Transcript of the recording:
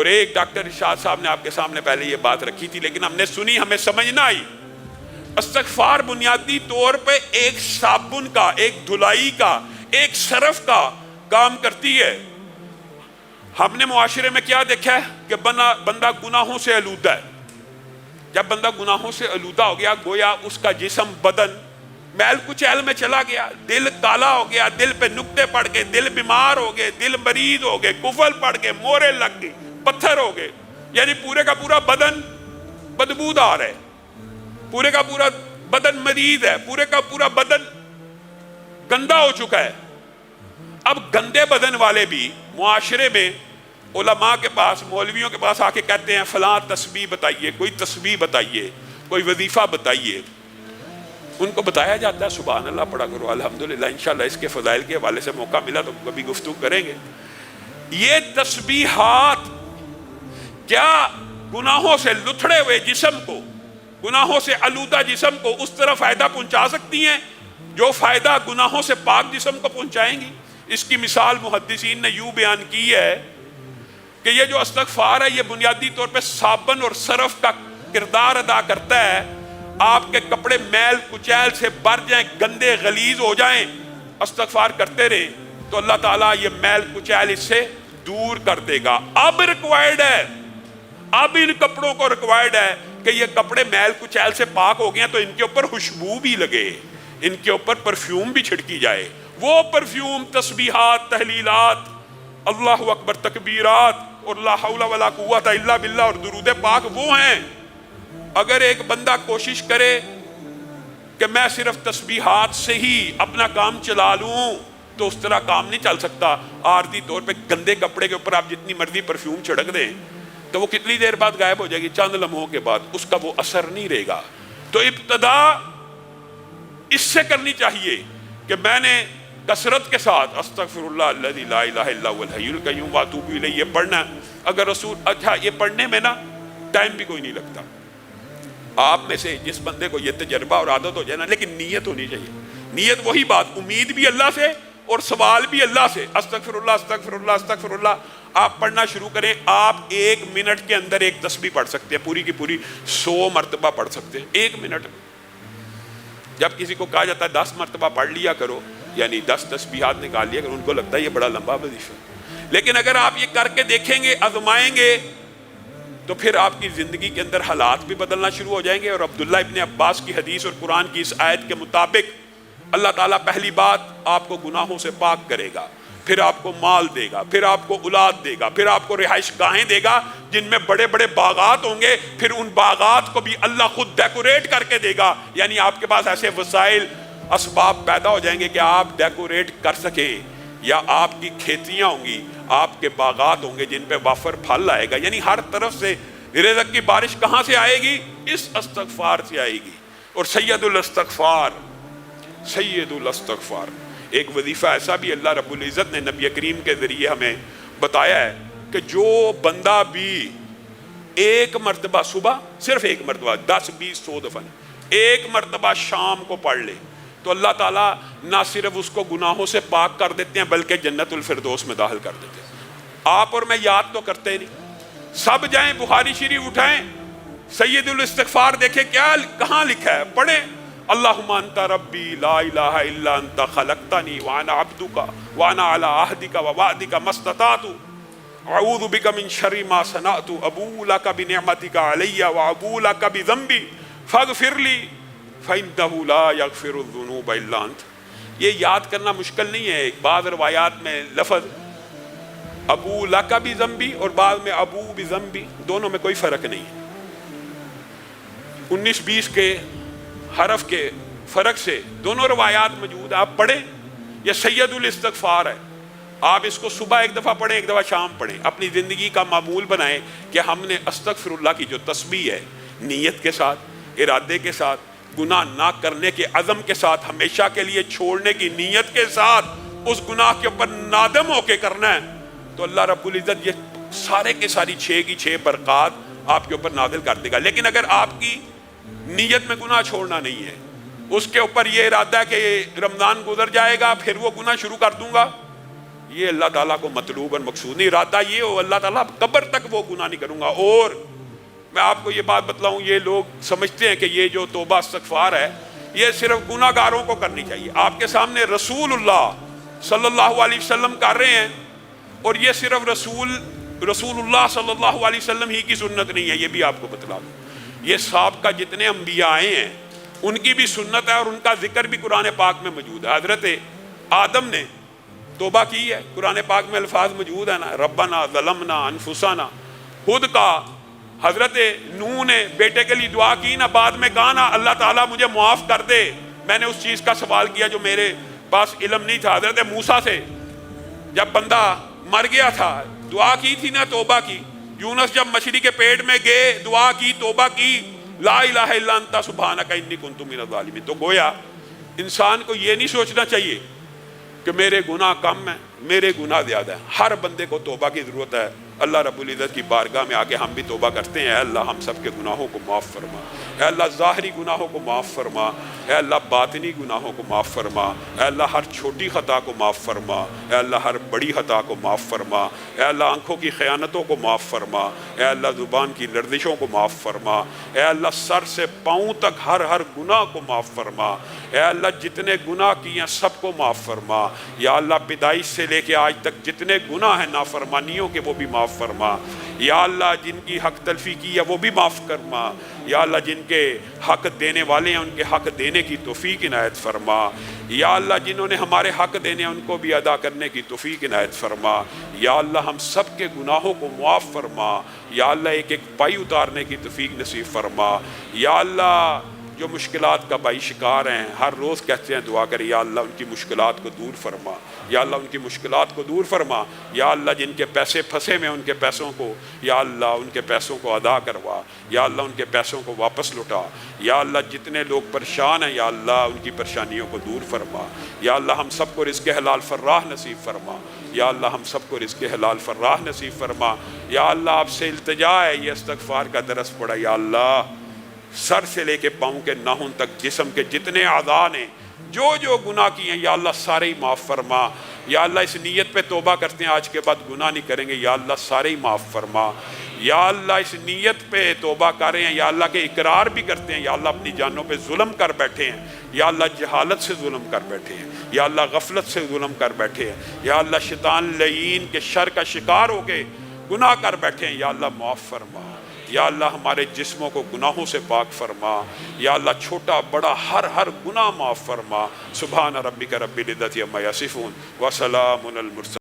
اور ایک ڈاکٹر ارشاد صاحب نے آپ کے سامنے پہلے یہ بات رکھی تھی، لیکن ہم نے سنی، ہمیں سمجھ نہ آئی۔ استغفار بنیادی طور پہ ایک صابن کا، ایک دھلائی کا، ایک صرف کا کام کرتی ہے۔ ہم نے معاشرے میں کیا دیکھا ہے کہ بندہ گناہوں سے آلودہ ہے۔ جب بندہ گناہوں سے آلودہ ہو گیا، گویا اس کا جسم، بدن میل کچیل میں چلا گیا، دل کالا ہو گیا، دل پہ نقطے پڑ گئے، دل بیمار ہو گئے، دل مریض ہو گئے، کفل پڑ گئے، مورے لگ گئی، پتھر ہو گئے، یعنی پورے کا پورا بدن بدبودار ہے، پورے کا پورا بدن مریض ہے، پورے کا پورا بدن گندا ہو چکا ہے۔ اب گندے بدن والے بھی معاشرے میں علماء کے پاس، مولویوں کے پاس آ کے کہتے ہیں فلاں تسبیح بتائیے، کوئی تسبیح بتائیے، کوئی وظیفہ بتائیے۔ ان کو بتایا جاتا ہے سبحان اللہ پڑھا کرو، الحمدللہ، انشاءاللہ اس کے فضائل کے حوالے سے موقع ملا تو کبھی گفتگو کریں گے۔ یہ تسبیحات کیا گناہوں سے لتھڑے ہوئے جسم کو، گناہوں سے آلودہ جسم کو اس طرح فائدہ پہنچا سکتی ہیں جو فائدہ گناہوں سے پاک جسم کو پہنچائیں گی؟ اس کی مثال محدثین نے یوں بیان کی ہے کہ یہ جو استغفار ہے یہ بنیادی طور پہ صابن اور صرف کا کردار ادا کرتا ہے۔ آپ کے کپڑے میل کچیل سے بھر جائیں، گندے غلیظ ہو جائیں، استغفار کرتے رہیں تو اللہ تعالیٰ یہ میل کچیل اس سے دور کر دے گا۔ اب ریکوائرڈ ہے، اب ان کپڑوں کو ریکوائرڈ ہے کہ یہ کپڑے میل کچیل سے پاک ہو گئے ہیں تو ان کے اوپر خوشبو بھی لگے، ان کے اوپر پرفیوم بھی چھڑکی جائے۔ وہ پرفیوم، تسبیحات، تحلیلات، اللہ اکبر، تکبیرات اور لا حول ولا قوت الا باللہ اور درود پاک وہ ہیں۔ اگر ایک بندہ کوشش کرے کہ میں صرف تسبیحات سے ہی اپنا کام چلا لوں تو اس طرح کام نہیں چل سکتا۔ عارضی طور پہ گندے کپڑے کے اوپر آپ جتنی مرضی پرفیوم چھڑک دیں تو وہ کتنی دیر بعد غائب ہو جائے گی، چند لمحوں کے بعد اس کا وہ اثر نہیں رہے گا۔ تو ابتدا اس سے کرنی چاہیے کہ میں نے کثرت کے ساتھ استغفر اللہ الذی لا الہ الا هو الحی القیوم واتوب الیہ یہ پڑھنا۔ اگر رسول اچھا یہ پڑھنے میں نا ٹائم بھی کوئی نہیں لگتا۔ آپ میں سے جس بندے کو یہ تجربہ اور عادت ہو جائے نا، لیکن نیت ہونی چاہیے۔ نیت وہی بات، امید بھی اللہ سے اور سوال بھی اللہ سے۔ استغفر اللہ استغفر اللہ استغفر اللہ آپ پڑھنا شروع کریں، آپ 1 منٹ کے اندر ایک تسبیح پڑھ سکتے ہیں، پوری کی پوری 100 مرتبہ پڑھ سکتے ہیں 1 منٹ میں۔ جب کسی کو کہا جاتا ہے 10 مرتبہ پڑھ لیا کرو، یعنی 10 تسبیحات نکال لیا کرو، ان کو لگتا ہے یہ بڑا لمبا وظیفہ۔ لیکن اگر آپ یہ کر کے دیکھیں گے، آزمائیں گے، تو پھر آپ کی زندگی کے اندر حالات بھی بدلنا شروع ہو جائیں گے۔ اور عبداللہ ابن عباس کی حدیث اور قرآن کی اس آیت کے مطابق اللہ تعالیٰ پہلی بات آپ کو گناہوں سے پاک کرے گا، پھر آپ کو مال دے گا، پھر آپ کو اولاد دے گا، پھر آپ کو رہائش گاہیں دے گا جن میں بڑے بڑے باغات ہوں گے، پھر ان باغات کو بھی اللہ خود ڈیکوریٹ کر کے دے گا۔ یعنی آپ کے پاس ایسے وسائل، اسباب پیدا ہو جائیں گے کہ آپ ڈیکوریٹ کر سکیں، یا آپ کی کھیتیاں ہوں گی، آپ کے باغات ہوں گے جن پہ وافر پھل آئے گا۔ یعنی ہر طرف سے رزق کی بارش کہاں سے آئے گی؟ اس استغفار سے آئے گی۔ اور سید الاستغفار، سید الاستغفار ایک وظیفہ ایسا بھی اللہ رب العزت نے نبی کریم کے ذریعے ہمیں بتایا ہے کہ جو بندہ بھی 1 مرتبہ صبح، صرف 1 مرتبہ، 10 20 100 دفعہ، 1 مرتبہ شام کو پڑھ لے تو اللہ تعالیٰ نہ صرف اس کو گناہوں سے پاک کر دیتے ہیں بلکہ جنت الفردوس میں داخل کر دیتے ہیں۔ آپ اور میں یاد تو کرتے نہیں، سب جائیں بخاری شریف اٹھائیں، سید الاستغفار دیکھیں کیا کہاں لکھا ہے، پڑھیں اللہم انت ربی لا الہ الا انت خلقتنی وانا عبدک وانا علی عہدک ووعدک ما استطعت اعوذ بک من شر ما صنعت ابوء لک بنعمتک علی وابوء لک بذنبی فاغفر لی فإنہ لا یغفر الذنوب الا انت۔ یہ یاد کرنا مشکل نہیں ہے۔ بعض روایات میں لفظ ابو لک بذنبی اور بعض میں ابو بذنبی، دونوں میں کوئی فرق نہیں ہے۔ 19-20 کے حرف کے فرق سے دونوں روایات موجود ہیں، آپ پڑھیں۔ یہ سید الاستغفار ہے، آپ اس کو صبح 1 دفعہ پڑھیں، 1 دفعہ شام پڑھیں۔ اپنی زندگی کا معمول بنائیں کہ ہم نے استغفر اللہ کی جو تسبیح ہے، نیت کے ساتھ، ارادے کے ساتھ، گناہ نہ کرنے کے عزم کے ساتھ، ہمیشہ کے لیے چھوڑنے کی نیت کے ساتھ اس گناہ کے اوپر نادم ہو کے کرنا ہے، تو اللہ رب العزت یہ سارے کے ساری 6 کی 6 برکات آپ کے اوپر نازل کر دے گا۔ لیکن اگر آپ کی نیت میں گناہ چھوڑنا نہیں ہے، اس کے اوپر یہ ارادہ ہے کہ رمضان گزر جائے گا پھر وہ گناہ شروع کر دوں گا، یہ اللہ تعالیٰ کو مطلوب اور مقصود نہیں، ارادہ یہ ہو اللہ تعالیٰ قبر تک وہ گناہ نہیں کروں گا۔ اور میں آپ کو یہ بات بتلاؤں، یہ لوگ سمجھتے ہیں کہ یہ جو توبہ استغفار ہے یہ صرف گناہ گاروں کو کرنی چاہیے۔ آپ کے سامنے رسول اللہ صلی اللہ علیہ وسلم کر رہے ہیں، اور یہ صرف رسول اللہ صلی اللہ علیہ وسلم ہی کی سنت نہیں ہے، یہ بھی آپ کو بتلا دوں۔ یہ سابقہ جتنے انبیاء آئے ہیں ان کی بھی سنت ہے، اور ان کا ذکر بھی قرآن پاک میں موجود ہے۔ حضرت آدم نے توبہ کی ہے، قرآن پاک میں الفاظ موجود ہے نا، ربنا ظلمنا انفسنا، خود کا۔ حضرت نوح نے بیٹے کے لیے دعا کی نا، بعد میں کہا نا اللہ تعالیٰ مجھے معاف کر دے، میں نے اس چیز کا سوال کیا جو میرے پاس علم نہیں تھا۔ حضرت موسیٰ سے جب بندہ مر گیا تھا دعا کی تھی نا، توبہ کی۔ یونس جب مچھلی کے پیٹ میں گئے دعا کی، توبہ کی، لا الہ الا انت سبحانک انی کنت من الظالمین۔ تو گویا انسان کو یہ نہیں سوچنا چاہیے کہ میرے گناہ کم ہیں، میرے گناہ زیادہ ہیں۔ ہر بندے کو توبہ کی ضرورت ہے۔ اللہ رب العزت کی بارگاہ میں آ کے ہم بھی توبہ کرتے ہیں، اے اللہ ہم سب کے گناہوں کو معاف فرما، اے اللہ ظاہری گناہوں کو معاف فرما، اے اللہ باطنی گناہوں کو معاف فرما، اے اللہ ہر چھوٹی خطا کو معاف فرما، اے اللہ ہر بڑی خطا کو معاف فرما، اے اللہ آنکھوں کی خیانتوں کو معاف فرما، اے اللہ زبان کی لرزشوں کو معاف فرما، اے اللہ سر سے پاؤں تک ہر گناہ کو معاف فرما، اے اللہ جتنے گناہ کیے ہیں سب کو معاف فرما، یا اللہ پیدائش سے لے کے آج تک جتنے گناہ ہیں نافرمانیوں کے وہ بھی معاف فرما، یا اللہ جن کی حق تلفی کی ہے وہ بھی معاف فرما، یا اللہ جن کے حق دینے والے ہیں ان کے حق دینے کی توفیق عنایت فرما، یا اللہ جنہوں نے ہمارے حق دینے ہیں ان کو بھی ادا کرنے کی توفیق عنایت فرما، یا اللہ ہم سب کے گناہوں کو معاف فرما، یا اللہ ایک ایک پائی اتارنے کی توفیق نصیب فرما، یا اللہ جو مشکلات کا بائی شکار ہیں ہر روز کہتے ہیں دعا کریں، یا اللہ ان کی مشکلات کو دور فرما، یا اللہ ان کی مشکلات کو دور فرما، یا اللہ جن کے پیسے پھنسے میں ان کے پیسوں کو، یا اللہ ان کے پیسوں کو ادا کروا، یا اللہ ان کے پیسوں کو واپس لوٹا، یا اللہ جتنے لوگ پریشان ہیں یا اللہ ان کی پریشانیوں کو دور فرما، یا اللہ ہم سب کو رزق حلال فراہ نصیب فرما، یا اللہ ہم سب کو رزق حلال فراہ نصیب فرما، یا اللہ آپ سے التجا ہے یہ استغفار کا درس پڑا، یا اللہ سر سے لے کے پاؤں کے ناخن تک جسم کے جتنے اعضاء نے جو گناہ کیے ہیں یا اللہ سارے ہی معاف فرما، یا اللہ اس نیت پہ توبہ کرتے ہیں آج کے بعد گناہ نہیں کریں گے، یا اللہ سارے ہی معاف فرما، یا اللہ اس نیت پہ توبہ کر رہے ہیں یا اللہ کے اقرار بھی کرتے ہیں یا اللہ اپنی جانوں پہ ظلم کر بیٹھے ہیں، یا اللہ جہالت سے ظلم کر بیٹھے ہیں، یا اللہ غفلت سے ظلم کر بیٹھے ہیں، یا اللہ شیطان لعین کے شر کا شکار ہو کے گناہ کر بیٹھے ہیں، یا اللہ معاف فرما، یا اللہ ہمارے جسموں کو گناہوں سے پاک فرما، یا اللہ چھوٹا بڑا ہر گناہ معاف فرما۔ سبحان ربک رب العزت عما یصفون وسلام علی المرسلین۔